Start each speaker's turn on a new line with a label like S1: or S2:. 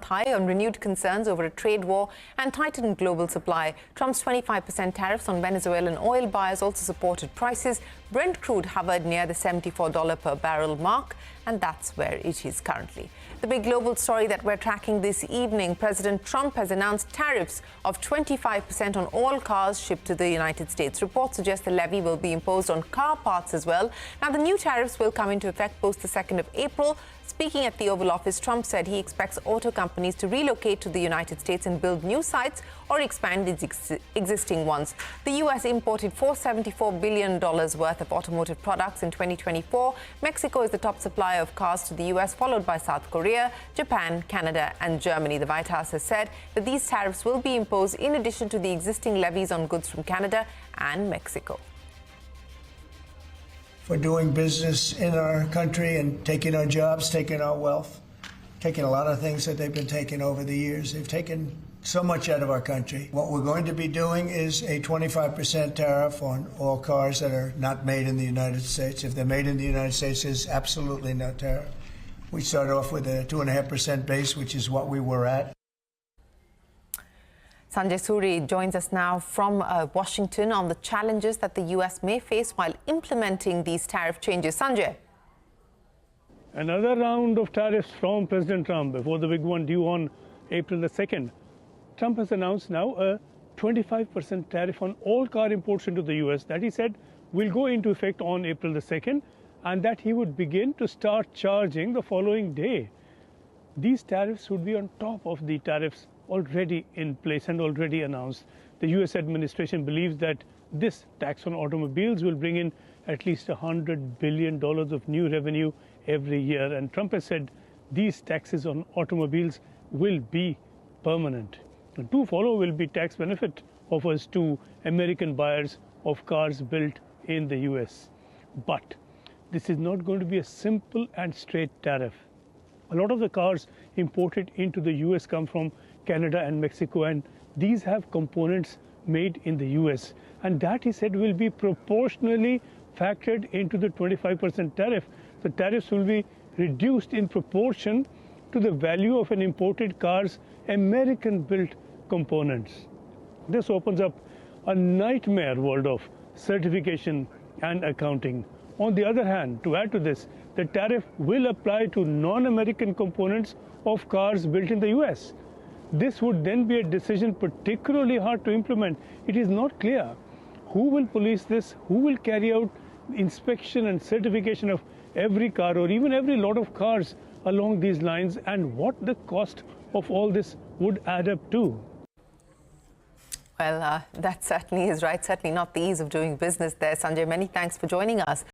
S1: high on renewed concerns over a trade war and tightened global supply. Trump's 25% tariffs on Venezuelan oil buyers also supported prices. Brent crude hovered near the $74 per barrel mark, and that's where it is currently. The big global story that we're tracking this evening: President Trump has announced tariffs of 25% on all cars shipped to the United States. Reports suggest the levy will be imposed on car parts as well. Now, the new tariffs will come into effect post the 2nd of April. Speaking at the Oval Office, Trump said he expects auto companies to relocate to the United States and build new sites or expand its existing ones. The U.S. imported $474 billion worth of automotive products in 2024. Mexico is the top supplier of cars to the U.S., followed by South Korea, Japan, Canada and Germany. The White House has said that these tariffs will be imposed in addition to the existing levies on goods from Canada and Mexico.
S2: For doing business in our country and taking our jobs, taking our wealth, taking a lot of things that they've been taking over the years. They've taken so much out of our country. What we're going to be doing is a 25% tariff on all cars that are not made in the United States. If they're made in the United States, there's absolutely no tariff. We start off with a 2.5% base, which is what we were at.
S1: Sanjay Suri joins us now from Washington on the challenges that the U.S. may face while implementing these tariff changes. Sanjay.
S3: Another round of tariffs from President Trump before the big one due on April the 2nd. Trump has announced now a 25% tariff on all car imports into the U.S. that he said will go into effect on April the 2nd, and that he would begin to start charging the following day. These tariffs would be on top of the tariffs already in place and already announced. The U.S. administration believes that this tax on automobiles will bring in at least $100 billion of new revenue every year. And Trump has said these taxes on automobiles will be permanent. And to follow will be tax benefit offers to American buyers of cars built in the U.S. But this is not going to be a simple and straight tariff. A lot of the cars imported into the U.S. come from Canada and Mexico, and these have components made in the U.S. And that, he said, will be proportionally factored into the 25% tariff. The tariffs will be reduced in proportion to the value of an imported car's American-built components. This opens up a nightmare world of certification and accounting. On the other hand, to add to this, the tariff will apply to non-American components of cars built in the U.S. This would then be a decision particularly hard to implement. It is not clear who will police this, who will carry out inspection and certification of every car or even every lot of cars along these lines, and what the cost of all this would add up to.
S1: Well, that certainly is right. Certainly not the ease of doing business there. Sanjay, many thanks for joining us.